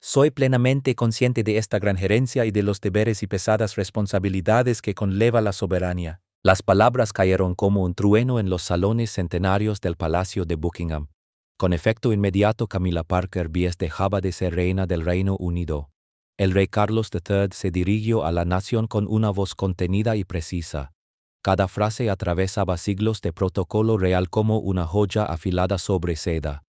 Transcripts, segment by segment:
Soy plenamente consciente de esta gran gerencia y de los deberes y pesadas responsabilidades que conlleva la soberanía. Las palabras cayeron como un trueno en los salones centenarios del Palacio de Buckingham. Con efecto inmediato, Camilla Parker Bowles dejaba de ser reina del Reino Unido. El rey Carlos III se dirigió a la nación con una voz contenida y precisa. Cada frase atravesaba siglos de protocolo real como una joya afilada sobre seda.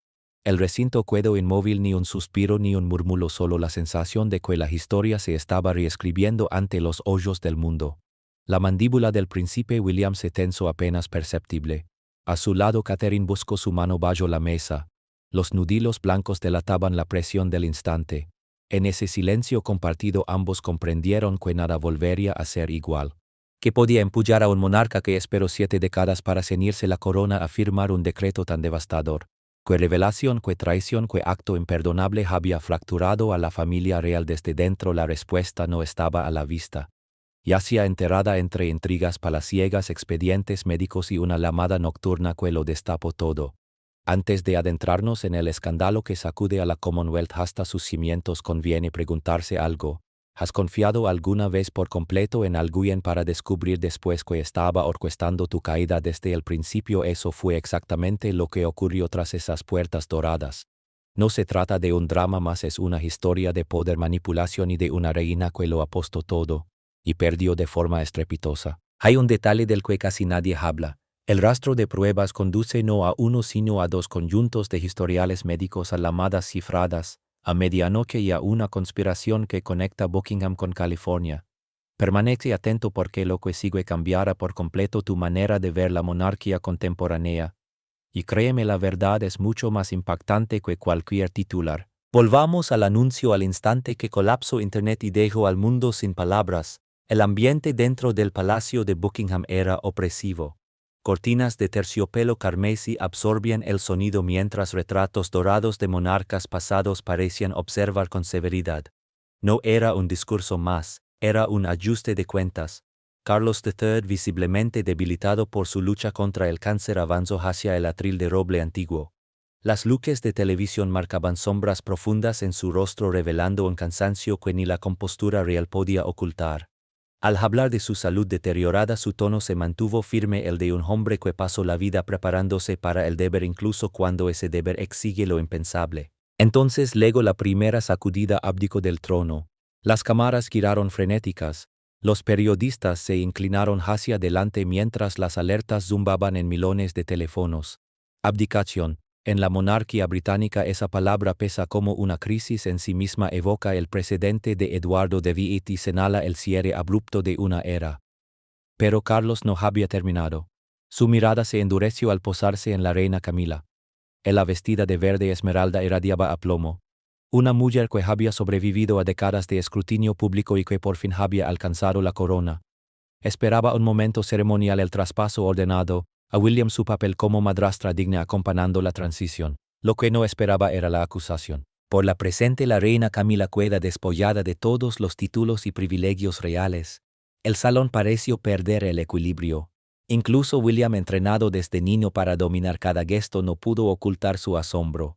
El recinto quedó inmóvil, ni un suspiro ni un murmullo, solo la sensación de que la historia se estaba reescribiendo ante los ojos del mundo. La mandíbula del príncipe William se tensó apenas perceptible. A su lado Catherine buscó su mano bajo la mesa. Los nudillos blancos delataban la presión del instante. En ese silencio compartido ambos comprendieron que nada volvería a ser igual. ¿Qué podía empujar a un monarca que esperó 7 décadas para ceñirse la corona a firmar un decreto tan devastador? ¿Qué revelación, qué traición, qué acto imperdonable había fracturado a la familia real desde dentro? La respuesta no estaba a la vista. Yacía enterrada entre intrigas palaciegas, expedientes médicos y una llamada nocturna que lo destapó todo. Antes de adentrarnos en el escándalo que sacude a la Commonwealth hasta sus cimientos, conviene preguntarse algo. ¿Has confiado alguna vez por completo en alguien para descubrir después que estaba orquestando tu caída desde el principio? Eso fue exactamente lo que ocurrió tras esas puertas doradas. No se trata de un drama más, es una historia de poder, manipulación y de una reina que lo apostó todo y perdió de forma estrepitosa. Hay un detalle del que casi nadie habla. El rastro de pruebas conduce no a uno sino a 2 conjuntos de historiales médicos, a llamadas cifradas, a medianoche, y a una conspiración que conecta Buckingham con California. Permanece atento porque lo que sigue cambiará por completo tu manera de ver la monarquía contemporánea. Y créeme, la verdad es mucho más impactante que cualquier titular. Volvamos al anuncio. Al instante que colapsó Internet y dejó al mundo sin palabras, el ambiente dentro del Palacio de Buckingham era opresivo. Cortinas de terciopelo carmesí absorbían el sonido mientras retratos dorados de monarcas pasados parecían observar con severidad. No era un discurso más, era un ajuste de cuentas. Carlos III, visiblemente debilitado por su lucha contra el cáncer, avanzó hacia el atril de roble antiguo. Las luces de televisión marcaban sombras profundas en su rostro, revelando un cansancio que ni la compostura real podía ocultar. Al hablar de su salud deteriorada, su tono se mantuvo firme, el de un hombre que pasó la vida preparándose para el deber, incluso cuando ese deber exige lo impensable. Entonces, luego la primera sacudida, abdicó del trono. Las cámaras giraron frenéticas. Los periodistas se inclinaron hacia adelante mientras las alertas zumbaban en milones de teléfonos. Abdicación. En la monarquía británica esa palabra pesa como una crisis en sí misma, evoca el precedente de Eduardo de Witt y señala el cierre abrupto de una era. Pero Carlos no había terminado. Su mirada se endureció al posarse en la reina Camila. Ella, vestida de verde esmeralda, irradiaba aplomo. Una mujer que había sobrevivido a décadas de escrutinio público y que por fin había alcanzado la corona. Esperaba un momento ceremonial, el traspaso ordenado, a William su papel como madrastra digna acompañando la transición. Lo que no esperaba era la acusación. Por la presente, la reina Camila queda despollada de todos los títulos y privilegios reales. El salón pareció perder el equilibrio. Incluso William, entrenado desde niño para dominar cada gesto, no pudo ocultar su asombro.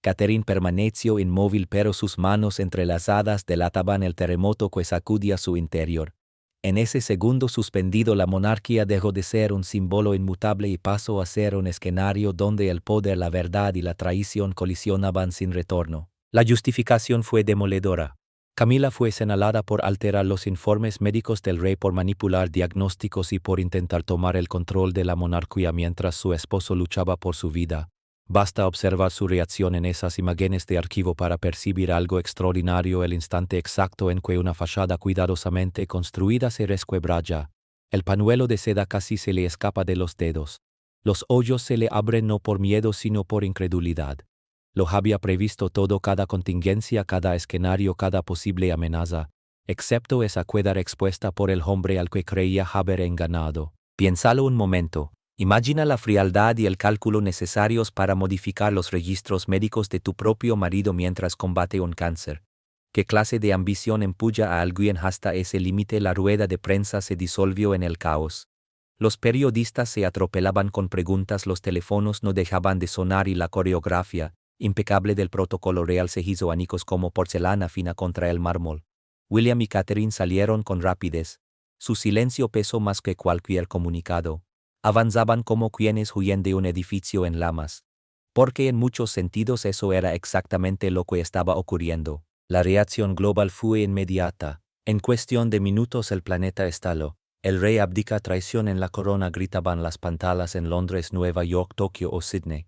Catherine permaneció inmóvil, pero sus manos entrelazadas delataban el terremoto que sacudía su interior. En ese segundo suspendido, la monarquía dejó de ser un símbolo inmutable y pasó a ser un escenario donde el poder, la verdad y la traición colisionaban sin retorno. La justificación fue demoledora. Camila fue señalada por alterar los informes médicos del rey, por manipular diagnósticos y por intentar tomar el control de la monarquía mientras su esposo luchaba por su vida. Basta observar su reacción en esas imágenes de archivo para percibir algo extraordinario: el instante exacto en que una fachada cuidadosamente construida se resquebraja. El pañuelo de seda casi se le escapa de los dedos. Los ojos se le abren no por miedo sino por incredulidad. Lo había previsto todo, cada contingencia, cada escenario, cada posible amenaza, excepto esa quedar expuesta por el hombre al que creía haber engañado. Piénsalo un momento. Imagina la frialdad y el cálculo necesarios para modificar los registros médicos de tu propio marido mientras combate un cáncer. ¿Qué clase de ambición empuja a alguien hasta ese límite? La rueda de prensa se disolvió en el caos. Los periodistas se atropelaban con preguntas, los teléfonos no dejaban de sonar y la coreografía, impecable del protocolo real se hizo añicos como porcelana fina contra el mármol. William y Catherine salieron con rapidez. Su silencio pesó más que cualquier comunicado. Avanzaban como quienes huyen de un edificio en llamas. Porque en muchos sentidos eso era exactamente lo que estaba ocurriendo. La reacción global fue inmediata. En cuestión de minutos el planeta estaló. El rey abdica, traición en la corona, gritaban las pantallas en Londres, Nueva York, Tokio o Sydney.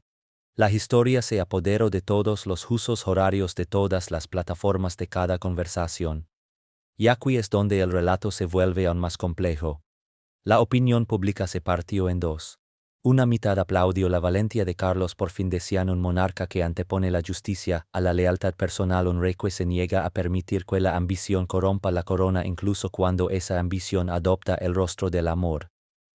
La historia se apoderó de todos los usos horarios de todas las plataformas de cada conversación. Y aquí es donde el relato se vuelve aún más complejo. La opinión pública se partió en dos. Una mitad aplaudió la valentía de Carlos, por fin decían, un monarca que antepone la justicia a la lealtad personal, un rey que se niega a permitir que la ambición corrompa la corona incluso cuando esa ambición adopta el rostro del amor.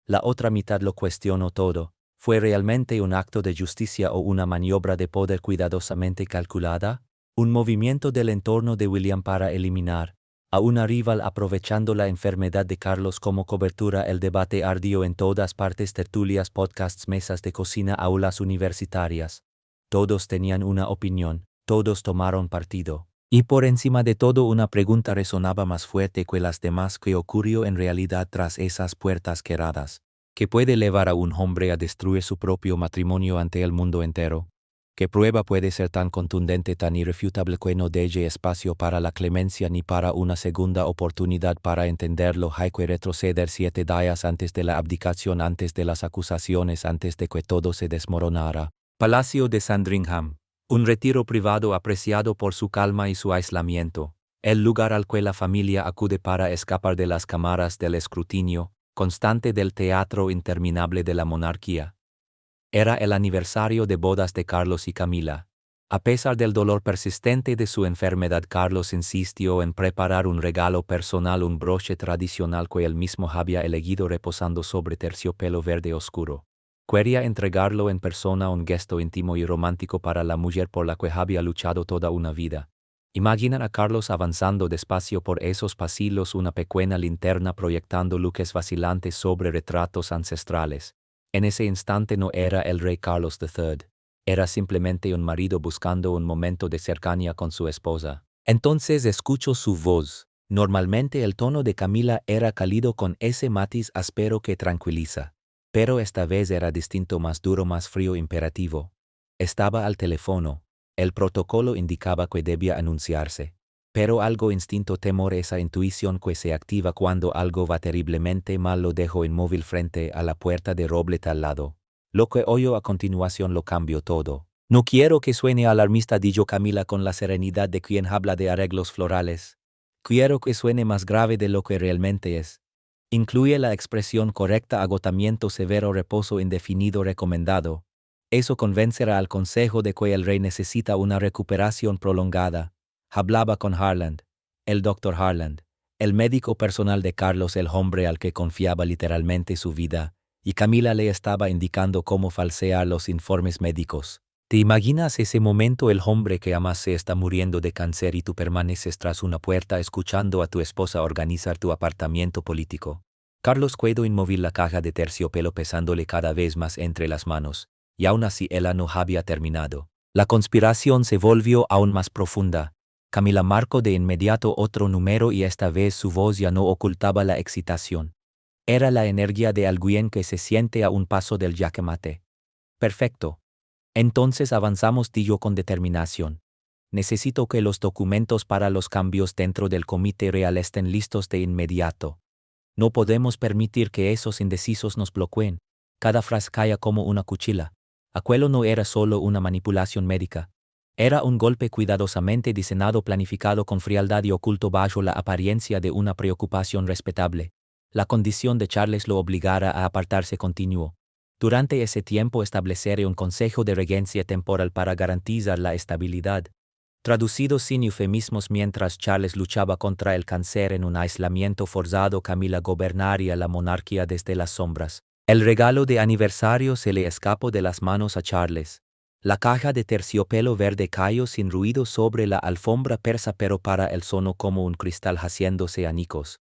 La otra mitad lo cuestionó todo. ¿Fue realmente un acto de justicia o una maniobra de poder cuidadosamente calculada? ¿Un movimiento del entorno de William para eliminar a una rival aprovechando la enfermedad de Carlos como cobertura? El debate ardió en todas partes: tertulias, podcasts, mesas de cocina, aulas universitarias. Todos tenían una opinión, todos tomaron partido. Y por encima de todo una pregunta resonaba más fuerte que las demás: ¿qué ocurrió en realidad tras esas puertas cerradas? ¿Qué puede llevar a un hombre a destruir su propio matrimonio ante el mundo entero? ¿Qué prueba puede ser tan contundente, tan irrefutable, que no deje espacio para la clemencia ni para una segunda oportunidad para entenderlo? Hay que retroceder 7 días antes de la abdicación, antes de las acusaciones, antes de que todo se desmoronara. Palacio de Sandringham. Un retiro privado apreciado por su calma y su aislamiento. El lugar al que la familia acude para escapar de las cámaras del escrutinio constante del teatro interminable de la monarquía. Era el aniversario de bodas de Carlos y Camila. A pesar del dolor persistente de su enfermedad, Carlos insistió en preparar un regalo personal, un broche tradicional que él mismo había elegido reposando sobre terciopelo verde oscuro. Quería entregarlo en persona, un gesto íntimo y romántico para la mujer por la que había luchado toda una vida. Imaginan a Carlos avanzando despacio por esos pasillos, una pequeña linterna proyectando luces vacilantes sobre retratos ancestrales. En ese instante no era el rey Carlos III. Era simplemente un marido buscando un momento de cercanía con su esposa. Entonces escuchó su voz. Normalmente el tono de Camila era cálido, con ese matiz áspero que tranquiliza. Pero esta vez era distinto, más duro, más frío, imperativo. Estaba al teléfono. El protocolo indicaba que debía anunciarse. Pero algo instinto, temor, esa intuición que se activa cuando algo va terriblemente mal, lo dejó inmóvil frente a la puerta de roble al lado. Lo que oyó a continuación lo cambió todo. No quiero que suene alarmista, dijo Camila con la serenidad de quien habla de arreglos florales. Quiero que suene más grave de lo que realmente es. Incluye la expresión correcta: agotamiento severo, reposo indefinido recomendado. Eso convencerá al consejo de que el rey necesita una recuperación prolongada. Hablaba con Harland, el doctor Harland, el médico personal de Carlos, el hombre al que confiaba literalmente su vida, y Camila le estaba indicando cómo falsear los informes médicos. ¿Te imaginas ese momento? El hombre que amas se está muriendo de cáncer y tú permaneces tras una puerta escuchando a tu esposa organizar tu apartamento político. Carlos quedó inmóvil, la caja de terciopelo pesándole cada vez más entre las manos, y aún así ella no había terminado. La conspiración se volvió aún más profunda. Camila marcó de inmediato otro número y esta vez su voz ya no ocultaba la excitación. Era la energía de alguien que se siente a un paso del jaque mate. Perfecto. Entonces avanzamos, dijo con determinación. Necesito que los documentos para los cambios dentro del comité real estén listos de inmediato. No podemos permitir que esos indecisos nos bloqueen. Cada frase caía como una cuchilla. Aquello no era solo una manipulación médica. Era un golpe cuidadosamente diseñado, planificado con frialdad y oculto bajo la apariencia de una preocupación respetable. La condición de Charles lo obligara a apartarse continuo. Durante ese tiempo estableceré un consejo de regencia temporal para garantizar la estabilidad. Traducido sin eufemismos, mientras Charles luchaba contra el cáncer en un aislamiento forzado, Camila gobernaría la monarquía desde las sombras. El regalo de aniversario se le escapó de las manos a Charles. La caja de terciopelo verde cayó sin ruido sobre la alfombra persa, pero para él sonó como un cristal haciéndose añicos.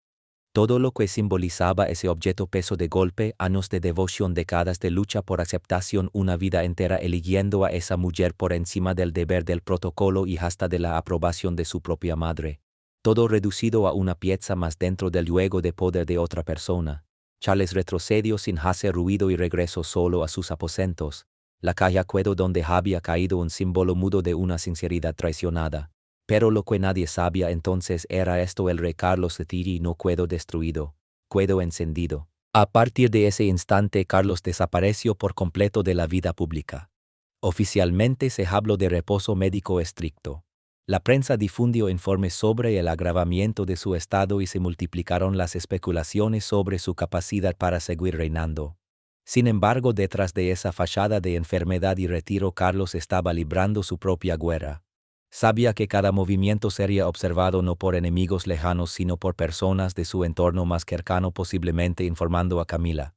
Todo lo que simbolizaba ese objeto peso de golpe, años de devoción, décadas de lucha por aceptación, una vida entera eligiendo a esa mujer por encima del deber del protocolo y hasta de la aprobación de su propia madre. Todo reducido a una pieza más dentro del juego de poder de otra persona. Charles retrocedió sin hacer ruido y regresó solo a sus aposentos. La calle Aquedo donde había caído un símbolo mudo de una sinceridad traicionada. Pero lo que nadie sabía entonces era esto: el rey Carlos de Tiri no quedó destruido, quedó encendido. A partir de ese instante Carlos desapareció por completo de la vida pública. Oficialmente se habló de reposo médico estricto. La prensa difundió informes sobre el agravamiento de su estado y se multiplicaron las especulaciones sobre su capacidad para seguir reinando. Sin embargo, detrás de esa fachada de enfermedad y retiro, Carlos estaba librando su propia guerra. Sabía que cada movimiento sería observado no por enemigos lejanos sino por personas de su entorno más cercano, posiblemente informando a Camila.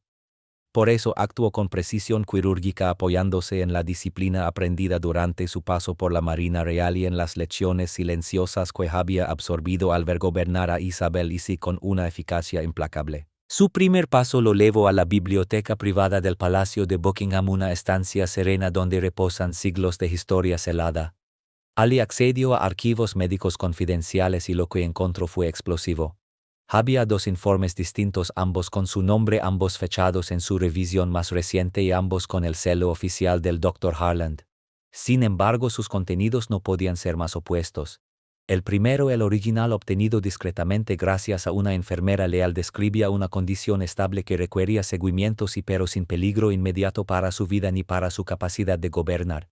Por eso actuó con precisión quirúrgica, apoyándose en la disciplina aprendida durante su paso por la Marina Real y en las lecciones silenciosas que había absorbido al ver gobernar a Isabel II con una eficacia implacable. Su primer paso lo llevó a la biblioteca privada del Palacio de Buckingham, una estancia serena donde reposan siglos de historia celada. Allí accedió a archivos médicos confidenciales y lo que encontró fue explosivo. Había 2 informes distintos, ambos con su nombre, ambos fechados en su revisión más reciente y ambos con el sello oficial del Dr. Harland. Sin embargo, sus contenidos no podían ser más opuestos. El primero, el original obtenido discretamente gracias a una enfermera leal, describía una condición estable que requería seguimiento pero sin peligro inmediato para su vida ni para su capacidad de gobernar.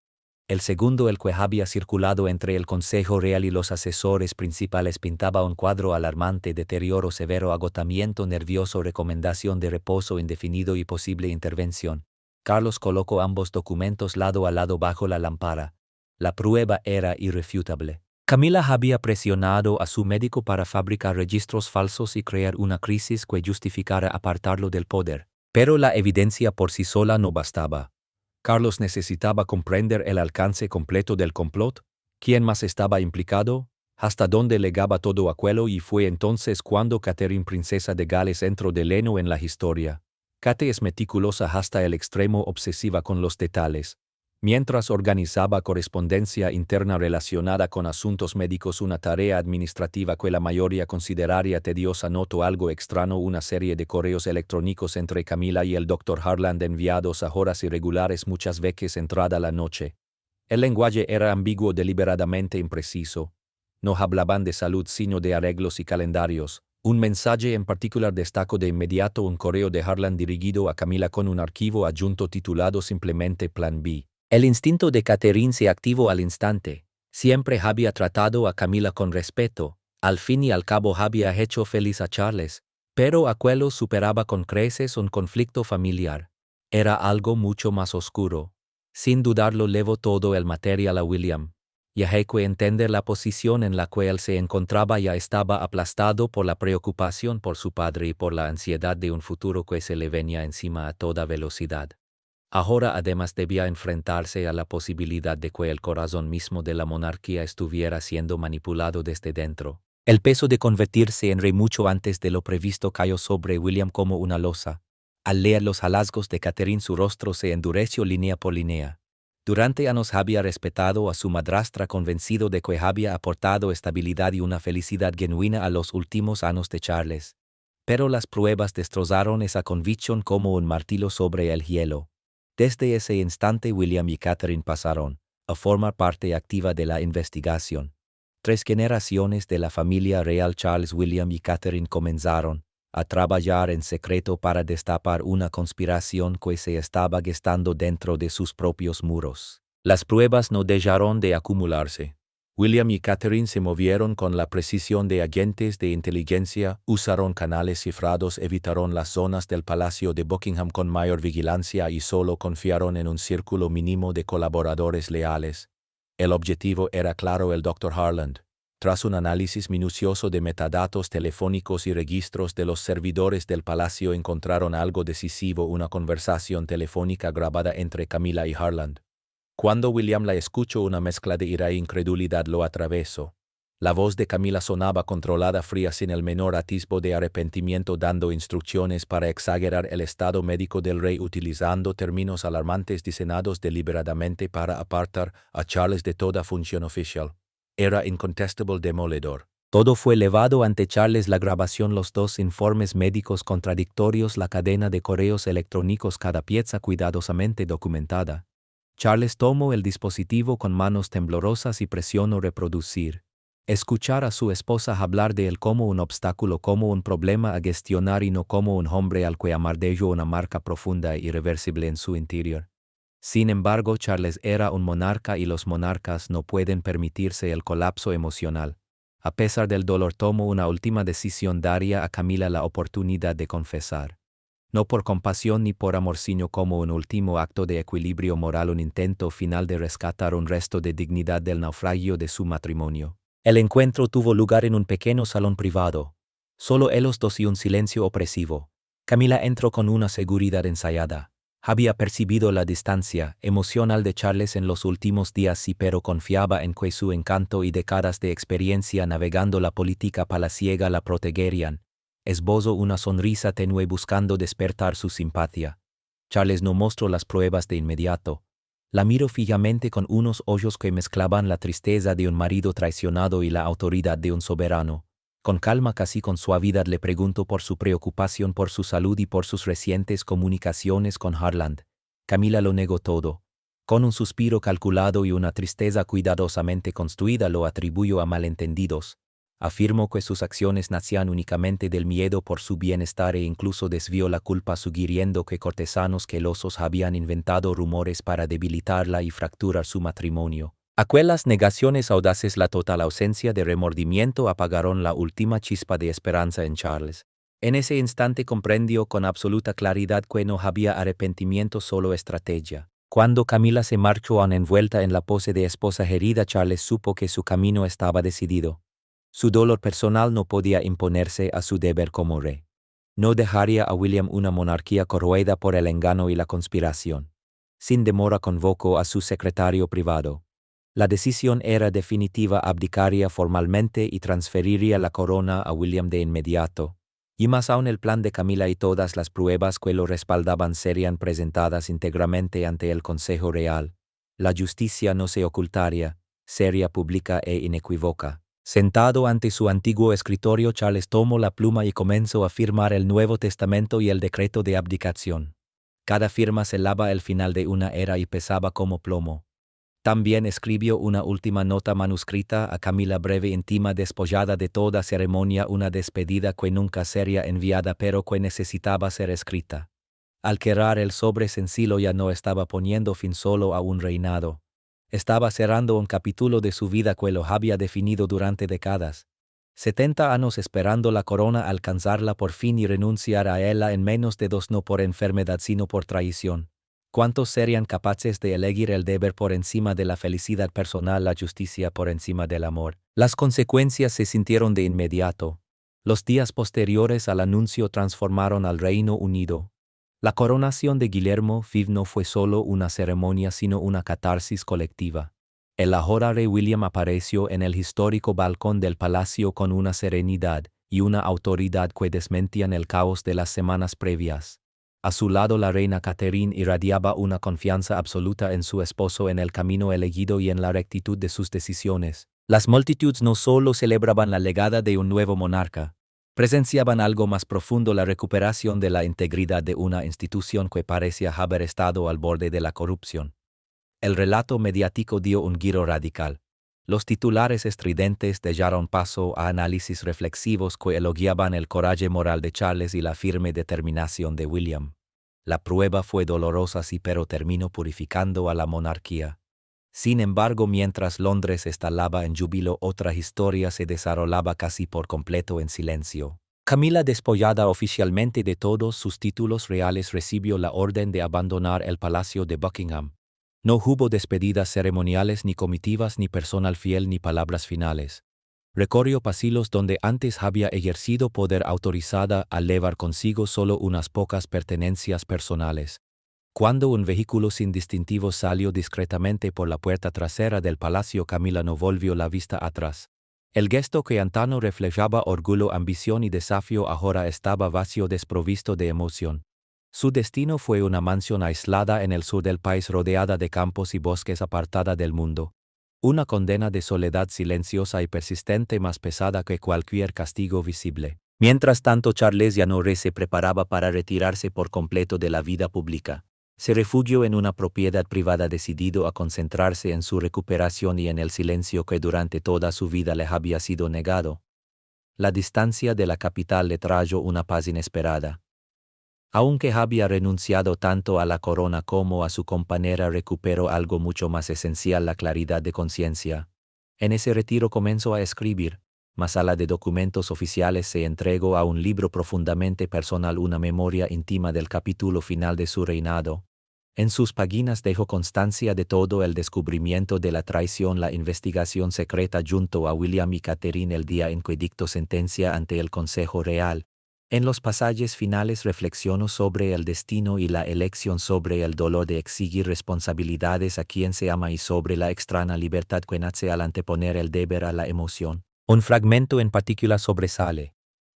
El segundo, el que había circulado entre el Consejo Real y los asesores principales, pintaba un cuadro alarmante: deterioro severo, agotamiento nervioso, recomendación de reposo indefinido y posible intervención. Carlos colocó ambos documentos lado a lado bajo la lámpara. La prueba era irrefutable. Camila había presionado a su médico para fabricar registros falsos y crear una crisis que justificara apartarlo del poder. Pero la evidencia por sí sola no bastaba. Carlos necesitaba comprender el alcance completo del complot, quién más estaba implicado, hasta dónde legaba todo aquello, y fue entonces cuando Catherine, princesa de Gales, entró de lleno en la historia. Kate es meticulosa hasta el extremo, obsesiva con los detalles. Mientras organizaba correspondencia interna relacionada con asuntos médicos, una tarea administrativa que la mayoría consideraría tediosa, notó algo extraño: una serie de correos electrónicos entre Camila y el Dr. Harland enviados a horas irregulares, muchas veces entrada la noche. El lenguaje era ambiguo, deliberadamente impreciso. No hablaban de salud sino de arreglos y calendarios. Un mensaje en particular destacó de inmediato: un correo de Harland dirigido a Camila con un archivo adjunto titulado simplemente Plan B. El instinto de Catherine se activó al instante. Siempre había tratado a Camila con respeto, al fin y al cabo había hecho feliz a Charles, pero aquello superaba con creces un conflicto familiar. Era algo mucho más oscuro. Sin dudarlo, llevó todo el material a William. Ya que entender la posición en la que él se encontraba, ya estaba aplastado por la preocupación por su padre y por la ansiedad de un futuro que se le venía encima a toda velocidad. Ahora además debía enfrentarse a la posibilidad de que el corazón mismo de la monarquía estuviera siendo manipulado desde dentro. El peso de convertirse en rey mucho antes de lo previsto cayó sobre William como una losa. Al leer los hallazgos de Catherine, su rostro se endureció línea por línea. Durante años había respetado a su madrastra, convencido de que había aportado estabilidad y una felicidad genuina a los últimos años de Charles. Pero las pruebas destrozaron esa convicción como un martillo sobre el hielo. Desde ese instante William y Catherine pasaron a formar parte activa de la investigación. 3 generaciones de la familia real, Charles, William y Catherine, comenzaron a trabajar en secreto para destapar una conspiración que se estaba gestando dentro de sus propios muros. Las pruebas no dejaron de acumularse. William y Catherine se movieron con la precisión de agentes de inteligencia, usaron canales cifrados, evitaron las zonas del Palacio de Buckingham con mayor vigilancia y solo confiaron en un círculo mínimo de colaboradores leales. El objetivo era claro: el Dr. Harland. Tras un análisis minucioso de metadatos telefónicos y registros de los servidores del palacio, encontraron algo decisivo: una conversación telefónica grabada entre Camila y Harland. Cuando William la escuchó, una mezcla de ira e incredulidad lo atravesó. La voz de Camila sonaba controlada, fría, sin el menor atisbo de arrepentimiento, dando instrucciones para exagerar el estado médico del rey, utilizando términos alarmantes diseñados deliberadamente para apartar a Charles de toda función oficial. Era incontestable, demoledor. Todo fue elevado ante Charles: la grabación, los 2 informes médicos contradictorios, la cadena de correos electrónicos, cada pieza cuidadosamente documentada. Charles tomó el dispositivo con manos temblorosas y presionó reproducir. Escuchar a su esposa hablar de él como un obstáculo, como un problema a gestionar y no como un hombre al que amar, dejó una marca profunda e irreversible en su interior. Sin embargo, Charles era un monarca y los monarcas no pueden permitirse el colapso emocional. A pesar del dolor, tomó una última decisión: daría a Camila la oportunidad de confesar. No por compasión ni por amor, sino como un último acto de equilibrio moral, un intento final de rescatar un resto de dignidad del naufragio de su matrimonio. El encuentro tuvo lugar en un pequeño salón privado. Solo ellos dos y un silencio opresivo. Camila entró con una seguridad ensayada. Había percibido la distancia emocional de Charles en los últimos días, sí, pero confiaba en que su encanto y décadas de experiencia navegando la política palaciega la protegerían. Esbozó una sonrisa tenue buscando despertar su simpatía. Charles no mostró las pruebas de inmediato. La miró fijamente con unos ojos que mezclaban la tristeza de un marido traicionado y la autoridad de un soberano. Con calma, casi con suavidad, le preguntó por su preocupación por su salud y por sus recientes comunicaciones con Harland. Camila lo negó todo. Con un suspiro calculado y una tristeza cuidadosamente construida, lo atribuyó a malentendidos. Afirmó que sus acciones nacían únicamente del miedo por su bienestar e incluso desvió la culpa sugiriendo que cortesanos celosos habían inventado rumores para debilitarla y fracturar su matrimonio. Aquellas negaciones audaces, la total ausencia de remordimiento, apagaron la última chispa de esperanza en Charles. En ese instante comprendió con absoluta claridad que no había arrepentimiento, solo estrategia. Cuando Camila se marchó aún envuelta en la pose de esposa herida, Charles supo que su camino estaba decidido. Su dolor personal no podía imponerse a su deber como rey. No dejaría a William una monarquía corroída por el engaño y la conspiración. Sin demora convocó a su secretario privado. La decisión era definitiva: abdicaría formalmente y transferiría la corona a William de inmediato. Y más aún, el plan de Camila y todas las pruebas que lo respaldaban serían presentadas íntegramente ante el Consejo Real. La justicia no se ocultaría, seria, pública e inequívoca. Sentado ante su antiguo escritorio, Charles tomó la pluma y comenzó a firmar el Nuevo Testamento y el decreto de abdicación. Cada firma selaba el final de una era y pesaba como plomo. También escribió una última nota manuscrita a Camila, breve, íntima, despojada de toda ceremonia, una despedida que nunca sería enviada pero que necesitaba ser escrita. Al cerrar el sobre sencillo, ya no estaba poniendo fin solo a un reinado. Estaba cerrando un capítulo de su vida que lo había definido durante décadas. 70 años esperando la corona, alcanzarla por fin y renunciar a ella en menos de 2, no por enfermedad sino por traición. ¿Cuántos serían capaces de elegir el deber por encima de la felicidad personal, la justicia por encima del amor? Las consecuencias se sintieron de inmediato. Los días posteriores al anuncio transformaron al Reino Unido. La coronación de Guillermo V no fue solo una ceremonia, sino una catarsis colectiva. El ahora rey William apareció en el histórico balcón del palacio con una serenidad y una autoridad que desmentían el caos de las semanas previas. A su lado, la reina Catherine irradiaba una confianza absoluta en su esposo, en el camino elegido y en la rectitud de sus decisiones. Las multitudes no solo celebraban la llegada de un nuevo monarca, presenciaban algo más profundo: la recuperación de la integridad de una institución que parecía haber estado al borde de la corrupción. El relato mediático dio un giro radical. Los titulares estridentes dejaron paso a análisis reflexivos que elogiaban el coraje moral de Charles y la firme determinación de William. La prueba fue dolorosa, sí, pero terminó purificando a la monarquía. Sin embargo, mientras Londres estallaba en júbilo, otra historia se desarrollaba casi por completo en silencio. Camila, despojada oficialmente de todos sus títulos reales, recibió la orden de abandonar el palacio de Buckingham. No hubo despedidas ceremoniales, ni comitivas, ni personal fiel, ni palabras finales. Recorrió pasillos donde antes había ejercido poder autorizada a llevar consigo solo unas pocas pertenencias personales. Cuando un vehículo sin distintivo salió discretamente por la puerta trasera del palacio, Camila no volvió la vista atrás. El gesto que antano reflejaba orgullo, ambición y desafío ahora estaba vacío, desprovisto de emoción. Su destino fue una mansión aislada en el sur del país rodeada de campos y bosques, apartada del mundo. Una condena de soledad silenciosa y persistente, más pesada que cualquier castigo visible. Mientras tanto, Charles Yanore se preparaba para retirarse por completo de la vida pública. Se refugió en una propiedad privada, decidido a concentrarse en su recuperación y en el silencio que durante toda su vida le había sido negado. La distancia de la capital le trajo una paz inesperada. Aunque había renunciado tanto a la corona como a su compañera, recuperó algo mucho más esencial: la claridad de conciencia. En ese retiro comenzó a escribir. Más allá de documentos oficiales, se entregó a un libro profundamente personal, una memoria íntima del capítulo final de su reinado. En sus páginas dejó constancia de todo: el descubrimiento de la traición, la investigación secreta junto a William y Catherine, el día en que dictó sentencia ante el Consejo Real. En los pasajes finales reflexionó sobre el destino y la elección, sobre el dolor de exigir responsabilidades a quien se ama y sobre la extraña libertad que nace al anteponer el deber a la emoción. Un fragmento en particular sobresale.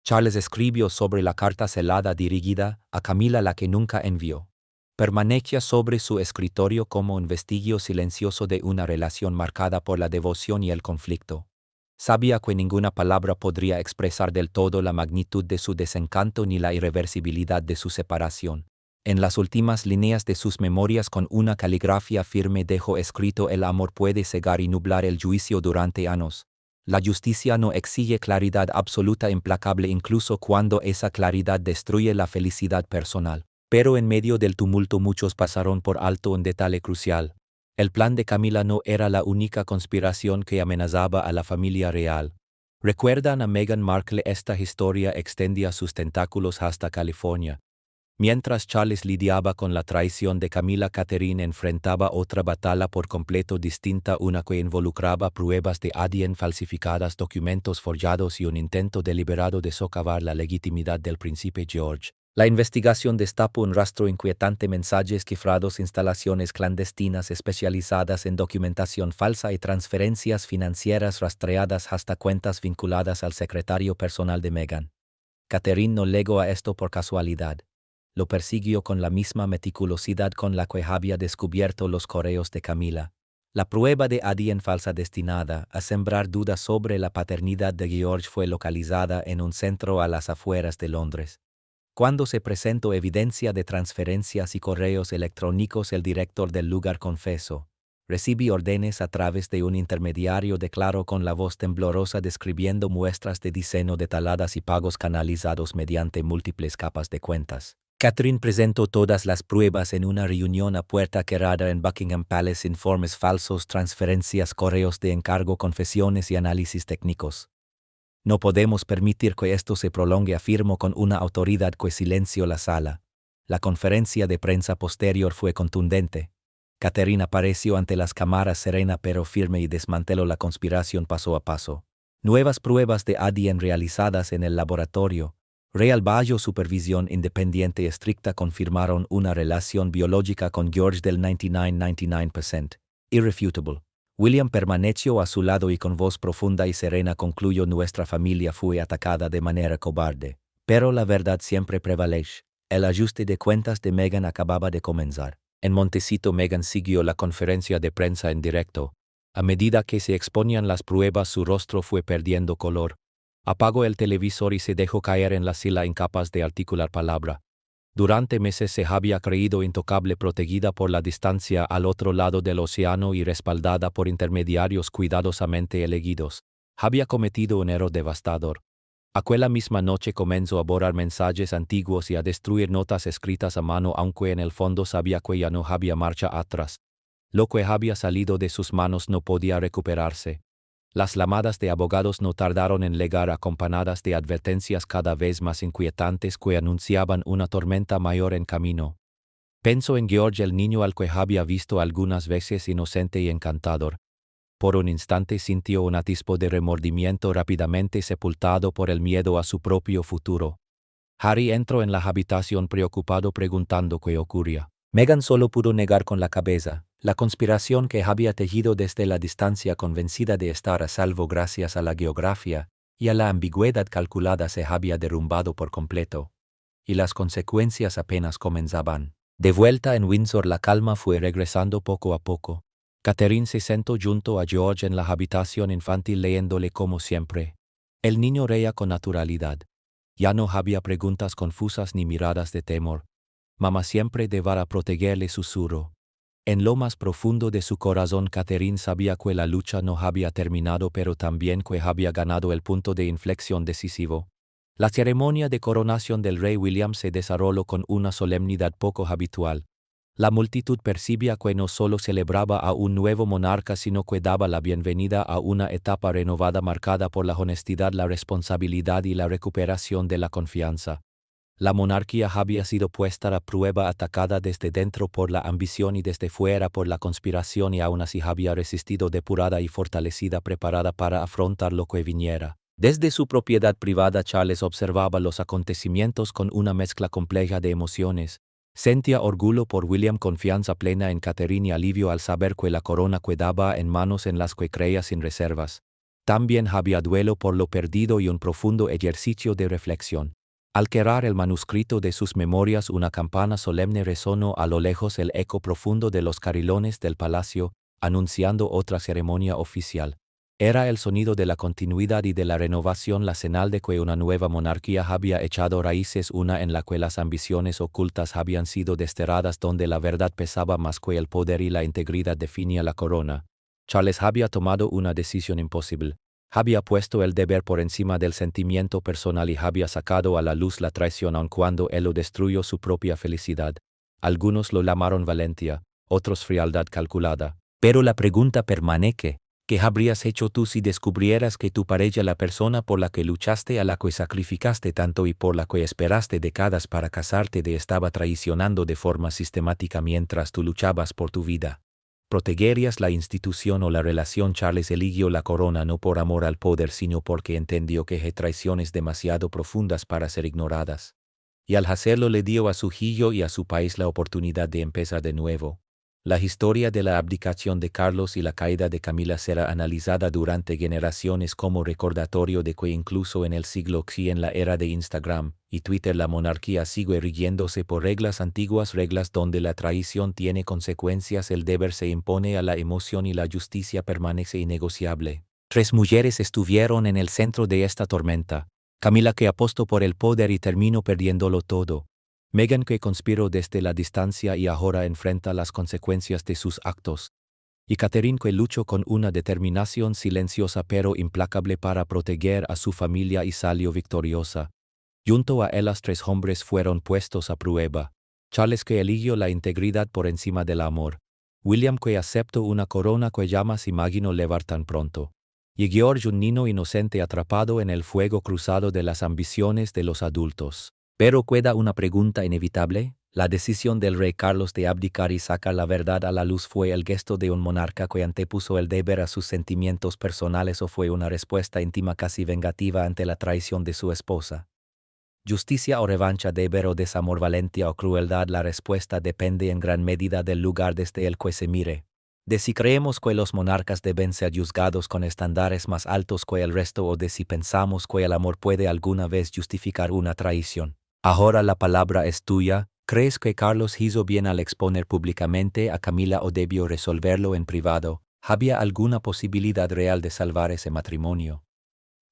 Charles escribió sobre la carta celada dirigida a Camila, la que nunca envió. Permanecía sobre su escritorio como un vestigio silencioso de una relación marcada por la devoción y el conflicto. Sabía que ninguna palabra podría expresar del todo la magnitud de su desencanto ni la irreversibilidad de su separación. En las últimas líneas de sus memorias, con una caligrafía firme, dejó escrito: el amor puede cegar y nublar el juicio durante años. La justicia no exige claridad absoluta, implacable, incluso cuando esa claridad destruye la felicidad personal. Pero en medio del tumulto muchos pasaron por alto un detalle crucial. El plan de Camila no era la única conspiración que amenazaba a la familia real. ¿Recuerdan a Meghan Markle? Esta historia extendía sus tentáculos hasta California. Mientras Charles lidiaba con la traición de Camila, Catherine enfrentaba otra batalla por completo distinta, una que involucraba pruebas de ADN falsificadas, documentos forjados y un intento deliberado de socavar la legitimidad del príncipe George. La investigación destapó un rastro inquietante: mensajes cifrados, instalaciones clandestinas especializadas en documentación falsa y transferencias financieras rastreadas hasta cuentas vinculadas al secretario personal de Meghan. Catherine no legó a esto por casualidad. Lo persiguió con la misma meticulosidad con la que había descubierto los correos de Camila. La prueba de ADN falsa destinada a sembrar dudas sobre la paternidad de George fue localizada en un centro a las afueras de Londres. Cuando se presentó evidencia de transferencias y correos electrónicos, el director del lugar confesó: recibí órdenes a través de un intermediario, declaró con la voz temblorosa, describiendo muestras de diseño detalladas y pagos canalizados mediante múltiples capas de cuentas. Catherine presentó todas las pruebas en una reunión a puerta cerrada en Buckingham Palace: informes falsos, transferencias, correos de encargo, confesiones y análisis técnicos. No podemos permitir que esto se prolongue, afirmó con una autoridad que silenció la sala. La conferencia de prensa posterior fue contundente. Catherine apareció ante las cámaras serena pero firme y desmanteló la conspiración paso a paso. Nuevas pruebas de ADN realizadas en el laboratorio Real bajo supervisión independiente estricta confirmaron una relación biológica con George del 99%. Irrefutable. William permaneció a su lado y con voz profunda y serena concluyó: nuestra familia fue atacada de manera cobarde, pero la verdad siempre prevalece. El ajuste de cuentas de Meghan acababa de comenzar. En Montecito, Meghan siguió la conferencia de prensa en directo. A medida que se exponían las pruebas, su rostro fue perdiendo color. Apagó el televisor y se dejó caer en la silla, incapaz de articular palabra. Durante meses se había creído intocable, protegida por la distancia al otro lado del océano y respaldada por intermediarios cuidadosamente elegidos. Había cometido un error devastador. Aquella misma noche comenzó a borrar mensajes antiguos y a destruir notas escritas a mano, aunque en el fondo sabía que ya no había marcha atrás. Lo que había salido de sus manos no podía recuperarse. Las llamadas de abogados no tardaron en llegar, acompañadas de advertencias cada vez más inquietantes que anunciaban una tormenta mayor en camino. Pensó en George, el niño al que había visto algunas veces inocente y encantador. Por un instante sintió un atisbo de remordimiento, rápidamente sepultado por el miedo a su propio futuro. Harry entró en la habitación preocupado, preguntando qué ocurría. Meghan solo pudo negar con la cabeza. La conspiración que había tejido desde la distancia, convencida de estar a salvo gracias a la geografía y a la ambigüedad calculada, se había derrumbado por completo. Y las consecuencias apenas comenzaban. De vuelta en Windsor, la calma fue regresando poco a poco. Catherine se sentó junto a George en la habitación infantil leyéndole como siempre. El niño reía con naturalidad. Ya no había preguntas confusas ni miradas de temor. Mamá siempre deberá protegerle, susurró. En lo más profundo de su corazón, Catherine sabía que la lucha no había terminado, pero también que había ganado el punto de inflexión decisivo. La ceremonia de coronación del rey William se desarrolló con una solemnidad poco habitual. La multitud percibía que no solo celebraba a un nuevo monarca, sino que daba la bienvenida a una etapa renovada marcada por la honestidad, la responsabilidad y la recuperación de la confianza. La monarquía había sido puesta a prueba, atacada desde dentro por la ambición y desde fuera por la conspiración, y aún así había resistido, depurada y fortalecida, preparada para afrontar lo que viniera. Desde su propiedad privada, Charles observaba los acontecimientos con una mezcla compleja de emociones. Sentía orgullo por William, confianza plena en Catherine y alivio al saber que la corona quedaba en manos en las que creía sin reservas. También había duelo por lo perdido y un profundo ejercicio de reflexión. Al cerrar el manuscrito de sus memorias, una campana solemne resonó a lo lejos, el eco profundo de los carrilones del palacio, anunciando otra ceremonia oficial. Era el sonido de la continuidad y de la renovación, la señal de que una nueva monarquía había echado raíces, una en la que las ambiciones ocultas habían sido desterradas, donde la verdad pesaba más que el poder y la integridad definía la corona. Charles había tomado una decisión imposible. Había puesto el deber por encima del sentimiento personal y había sacado a la luz la traición, aun cuando él lo destruyó su propia felicidad. Algunos lo llamaron valentía, otros frialdad calculada. Pero la pregunta permanece: ¿qué habrías hecho tú si descubrieras que tu pareja, la persona por la que luchaste, a la que sacrificaste tanto y por la que esperaste décadas para casarte, te estaba traicionando de forma sistemática mientras tú luchabas por tu vida? ¿Protegerías la institución o la relación? Charles eligió la corona no por amor al poder, sino porque entendió que hay traiciones demasiado profundas para ser ignoradas. Y al hacerlo le dio a su hijo y a su país la oportunidad de empezar de nuevo. La historia de la abdicación de Carlos y la caída de Camila será analizada durante generaciones como recordatorio de que incluso en el siglo XI, en la era de Instagram y Twitter, la monarquía sigue rigiéndose por reglas antiguas, reglas donde la traición tiene consecuencias, el deber se impone a la emoción y la justicia permanece innegociable. 3 mujeres estuvieron en el centro de esta tormenta. Camila, que apostó por el poder y terminó perdiéndolo todo. Meghan, que conspiró desde la distancia y ahora enfrenta las consecuencias de sus actos. Y Catherine, que luchó con una determinación silenciosa pero implacable para proteger a su familia y salió victoriosa. Junto a ellas, 3 hombres fueron puestos a prueba. Charles, que eligió la integridad por encima del amor. William, que aceptó una corona que jamás imaginó llevar tan pronto. Y George, un niño inocente atrapado en el fuego cruzado de las ambiciones de los adultos. Pero queda una pregunta inevitable: ¿la decisión del rey Carlos de abdicar y sacar la verdad a la luz fue el gesto de un monarca que antepuso el deber a sus sentimientos personales, o fue una respuesta íntima, casi vengativa, ante la traición de su esposa? ¿Justicia o revancha, deber o desamor, valentía o crueldad? La respuesta depende en gran medida del lugar desde el que se mire. De si creemos que los monarcas deben ser juzgados con estándares más altos que el resto, o de si pensamos que el amor puede alguna vez justificar una traición. Ahora la palabra es tuya. ¿Crees que Carlos hizo bien al exponer públicamente a Camila, o debió resolverlo en privado? ¿Había alguna posibilidad real de salvar ese matrimonio?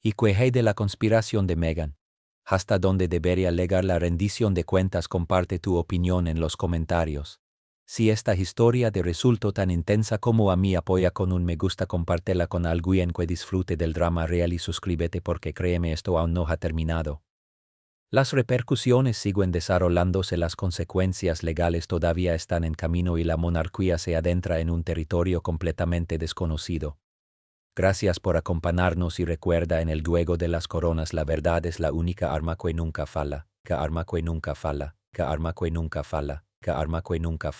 ¿Y qué hay de la conspiración de Meghan? ¿Hasta dónde debería llegar la rendición de cuentas? Comparte tu opinión en los comentarios. Si esta historia te resultó tan intensa como a mí, apoya con un me gusta, compártela con alguien que disfrute del drama real y suscríbete, porque créeme, esto aún no ha terminado. Las repercusiones siguen desarrollándose, las consecuencias legales todavía están en camino y la monarquía se adentra en un territorio completamente desconocido. Gracias por acompañarnos y recuerda, en el juego de las coronas la verdad es la única arma que nunca falla, que arma que nunca falla, que arma que nunca falla, que arma que nunca falla.